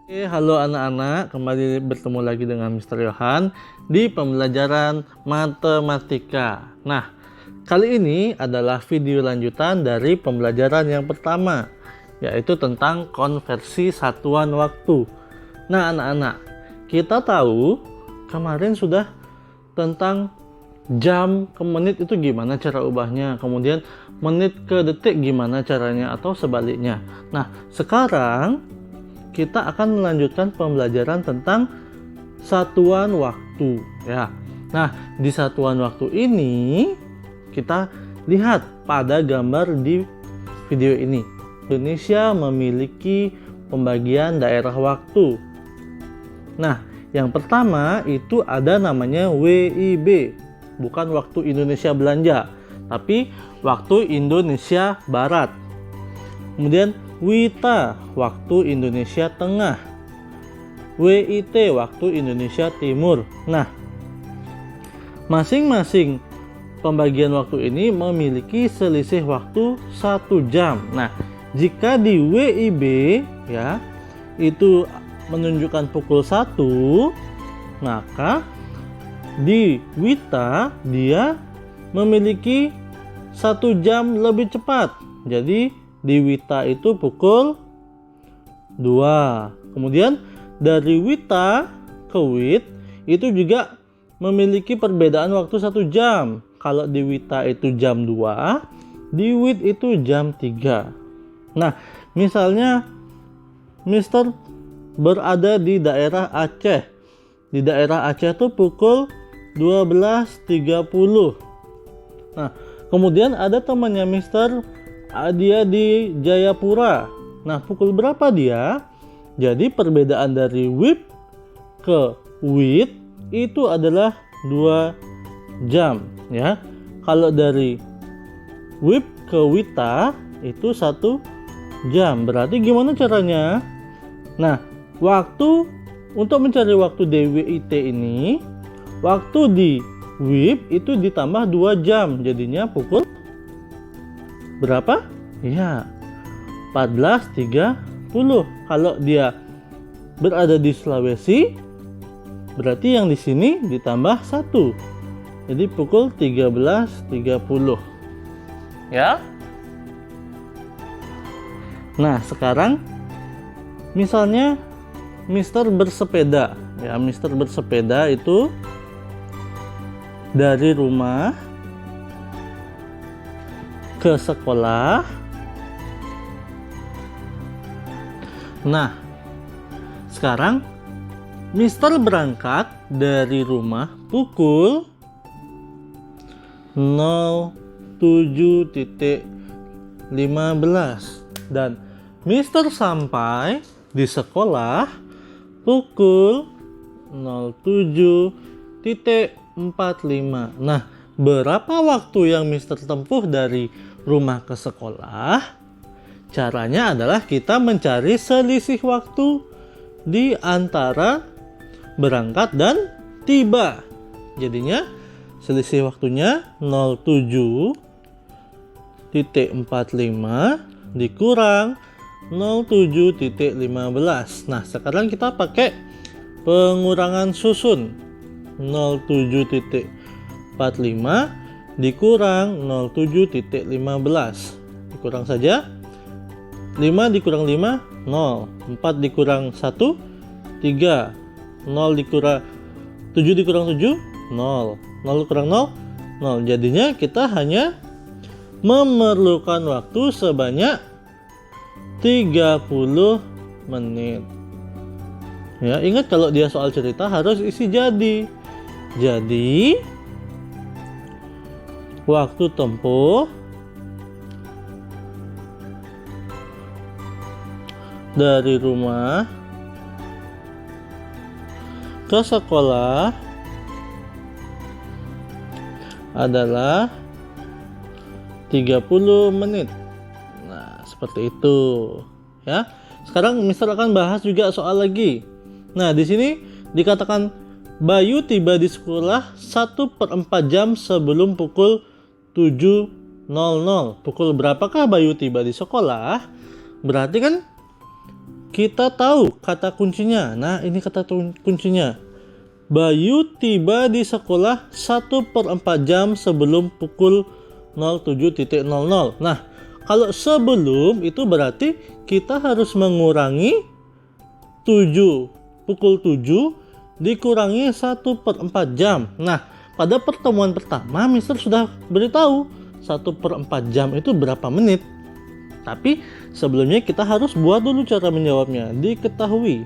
Oke, halo anak-anak, kembali bertemu lagi dengan Mr. Yohan di pembelajaran matematika. Nah, kali ini adalah video lanjutan dari pembelajaran yang pertama, yaitu tentang konversi satuan waktu. Nah, anak-anak, kita tahu kemarin sudah tentang jam ke menit itu gimana cara ubahnya, kemudian menit ke detik gimana caranya, atau sebaliknya. Nah, sekarang kita akan melanjutkan pembelajaran tentang satuan waktu ya. Nah, di satuan waktu ini kita lihat pada gambar di video ini. Indonesia memiliki pembagian daerah waktu. Nah, yang pertama itu ada namanya WIB, bukan waktu Indonesia belanja, tapi waktu Indonesia Barat. Kemudian WITA, waktu Indonesia Tengah. WIT, waktu Indonesia Timur. Nah, masing-masing pembagian waktu ini memiliki selisih waktu 1 jam. Nah, jika di WIB ya, itu menunjukkan pukul 1, maka di WITA dia memiliki 1 jam lebih cepat. Jadi di WITA itu pukul 2. Kemudian dari WITA ke WIT itu juga memiliki perbedaan waktu 1 jam. Kalau di WITA itu jam 2, di WIT itu jam 3. Nah, misalnya Mister berada di daerah Aceh. Di daerah Aceh itu pukul 12.30. Nah, kemudian ada temannya Mister, dia di Jayapura. Nah, pukul berapa dia? Jadi perbedaan dari WIB ke WIT itu adalah 2 jam ya. Kalau dari WIB ke WITA itu 1 jam. Berarti gimana caranya? Nah, waktu untuk mencari waktu di WIT ini, waktu di WIB itu ditambah 2 jam. Jadinya pukul berapa? Ya, 14.30. Kalau dia berada di Sulawesi, berarti yang di sini ditambah 1. Jadi pukul 13.30. Ya. Nah, sekarang misalnya Mister bersepeda. Ya, Mister bersepeda itu dari rumah ke sekolah. Nah, sekarang Mister berangkat dari rumah pukul 07.15 dan Mister sampai di sekolah pukul 07.45. Nah, berapa waktu yang Mister tempuh dari rumah ke sekolah? Caranya adalah kita mencari selisih waktu di antara berangkat dan tiba. Jadinya selisih waktunya 07.45 dikurang 07.15. Nah, sekarang kita pakai pengurangan susun. 07.45 dikurang 07.15. Dikurang saja. 5 dikurang 5, 0. 4 dikurang 1, 3. 0 dikurang 7 dikurang 7, 0. 0 kurang 0, 0. Jadinya kita hanya memerlukan waktu sebanyak 30 menit. Ya, ingat kalau dia soal cerita harus isi jadi. Jadi waktu tempuh dari rumah ke sekolah adalah 30 menit. Nah, seperti itu ya. Sekarang Mister akan bahas juga soal lagi. Nah, di sini dikatakan Bayu tiba di sekolah 1/4 jam sebelum pukul 7.00. Pukul berapakah Bayu tiba di sekolah? Berarti kan kita tahu kata kuncinya. Nah, ini kata kuncinya. Bayu tiba di sekolah 1/4 jam sebelum pukul 07.00. Nah, kalau sebelum itu berarti kita harus mengurangi 7. Pukul 7 dikurangi 1/4 jam. Nah, pada pertemuan pertama Mister sudah beritahu 1/4 jam itu berapa menit. Tapi sebelumnya kita harus buat dulu cara menjawabnya. Diketahui.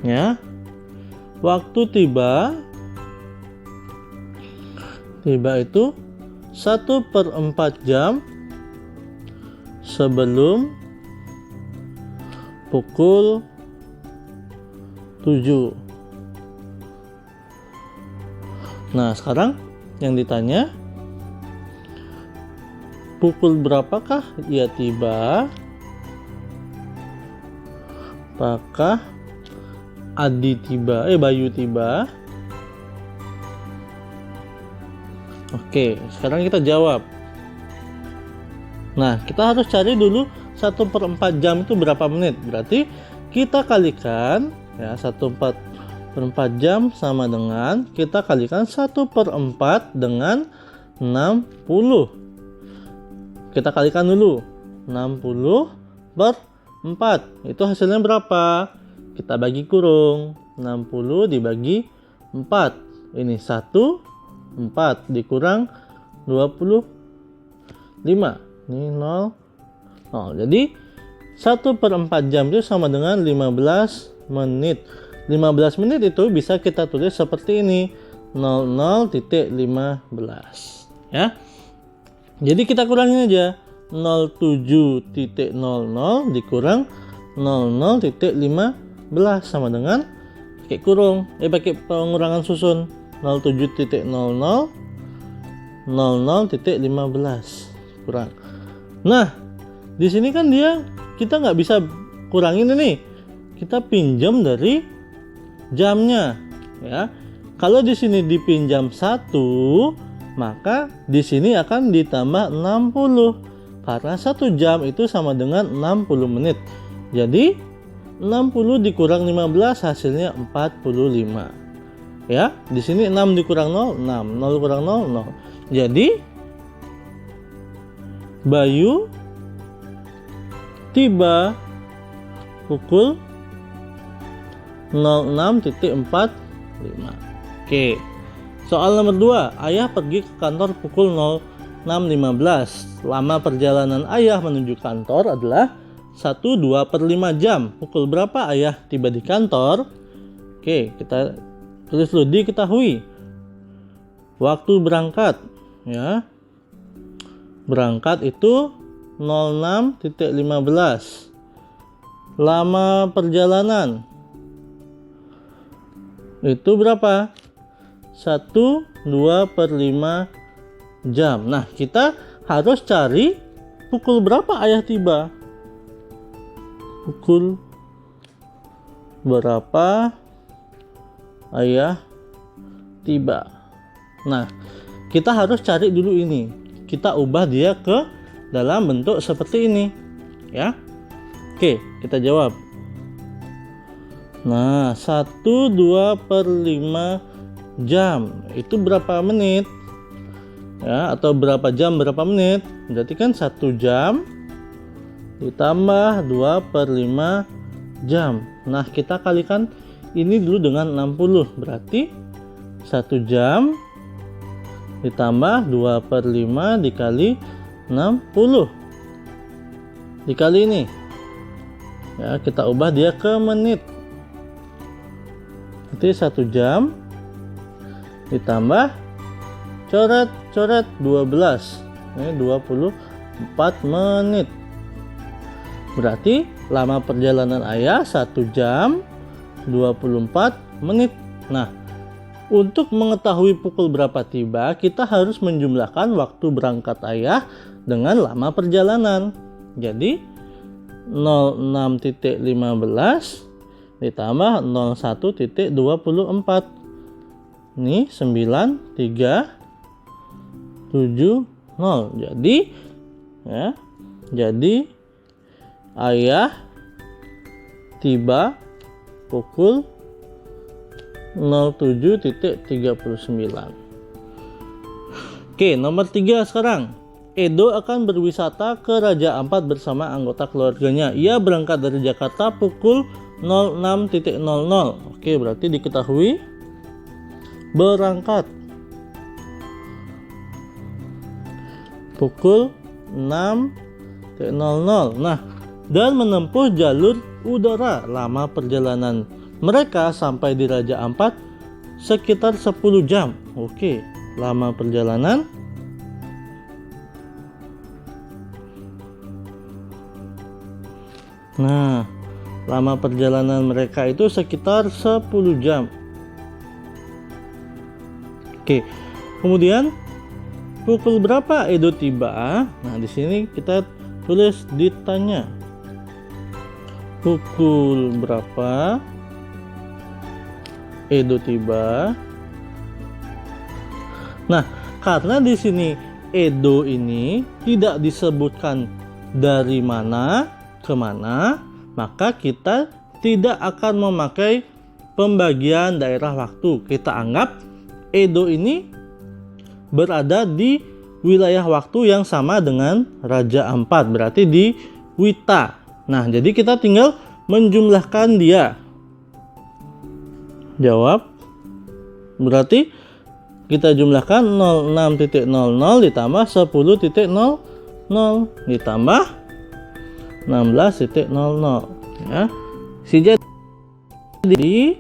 Ya. Waktu tiba itu 1/4 jam sebelum pukul 7. Nah, sekarang yang ditanya, pukul berapakah ia tiba? Apakah Bayu tiba? Oke, sekarang kita jawab. Nah, kita harus cari dulu 1/4 jam itu berapa menit. Berarti kita kalikan ya, 1/4 jam sama dengan kita kalikan 1/4 dengan 60. Kita kalikan dulu. 60 per 4. Itu hasilnya berapa? Kita bagi kurung. 60 dibagi 4. Ini 4 dikurang 25. Ini 0. Jadi 1/4 jam itu sama dengan 15 menit. 15 menit itu bisa kita tulis seperti ini. 00.15. Ya. Jadi kita kurangin aja. 07.00 dikurang 00.15 sama dengan pakai kurung. Pakai pengurangan susun. 07.00 00.15 kurang. Nah, di sini kan kita nggak bisa kurangin ini. Kita pinjam dari jamnya, ya. Kalau di sini dipinjam 1, maka di sini akan ditambah 60 karena 1 jam itu sama dengan 60 menit. Jadi 60 dikurang 15 hasilnya 45. Ya, di sini 6 dikurang 0, 6. 0 kurang 0, 0. Jadi Bayu tiba pukul 06.45. Oke. Soal nomor 2, ayah pergi ke kantor pukul 06.15. Lama perjalanan ayah menuju kantor adalah 1/2/5 jam. Pukul berapa ayah tiba di kantor? Oke, kita tulis dulu. Diketahui. Waktu berangkat, ya. Berangkat itu 06.15. Lama perjalanan itu berapa? 1/2/5 jam. Nah, kita harus cari pukul berapa ayah tiba. Pukul berapa ayah tiba. Nah, kita harus cari dulu ini. Kita ubah dia ke dalam bentuk seperti ini, ya. Oke, kita jawab. Nah, 1/2/5 jam itu berapa menit? Ya, atau berapa jam berapa menit? Berarti kan 1 jam ditambah 2/5 jam. Nah, kita kalikan ini dulu dengan 60. Berarti 1 jam ditambah 2/5 dikali 60. Dikali ini. Ya, kita ubah dia ke menit. Berarti 1 jam ditambah coret 12. Ini 24 menit. Berarti lama perjalanan ayah 1 jam 24 menit. Nah, untuk mengetahui pukul berapa tiba, kita harus menjumlahkan waktu berangkat ayah dengan lama perjalanan. Jadi 06.15 ditambah 01.24. Ini 9370. Jadi ayah tiba pukul 07.39. Oke, nomor 3 sekarang. Edo akan berwisata ke Raja Ampat bersama anggota keluarganya. Ia berangkat dari Jakarta pukul 06.00. Oke, berarti diketahui berangkat pukul 6.00. Nah, dan menempuh jalur udara. Lama perjalanan mereka sampai di Raja Ampat sekitar 10 jam. Oke, lama perjalanan lama perjalanan mereka itu sekitar 10 jam. Oke, kemudian pukul berapa Edo tiba? Nah, di sini kita tulis ditanya. Pukul berapa Edo tiba? Nah, karena di sini Edo ini tidak disebutkan dari mana ke mana, maka kita tidak akan memakai pembagian daerah waktu. Kita anggap Edo ini berada di wilayah waktu yang sama dengan Raja Ampat, berarti di Wita. Nah, jadi kita tinggal menjumlahkan dia. Jawab. Berarti kita jumlahkan 06.00 ditambah 10.00 ditambah 16.00 ya. Jadi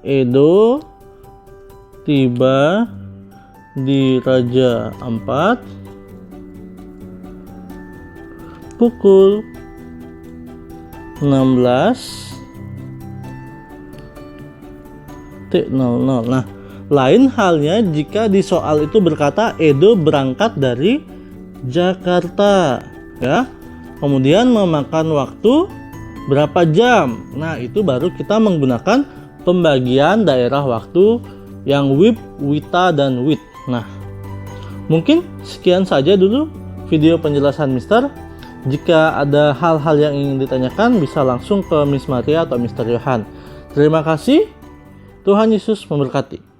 Edo tiba di Raja Ampat pukul 16.00. Nah, lain halnya jika di soal itu berkata Edo berangkat dari Jakarta ya. Kemudian memakan waktu berapa jam. Nah, itu baru kita menggunakan pembagian daerah waktu yang WIB, WITA, dan WIT. Nah, mungkin sekian saja dulu video penjelasan Mister. Jika ada hal-hal yang ingin ditanyakan, bisa langsung ke Miss Maria atau Mr. Yohan. Terima kasih. Tuhan Yesus memberkati.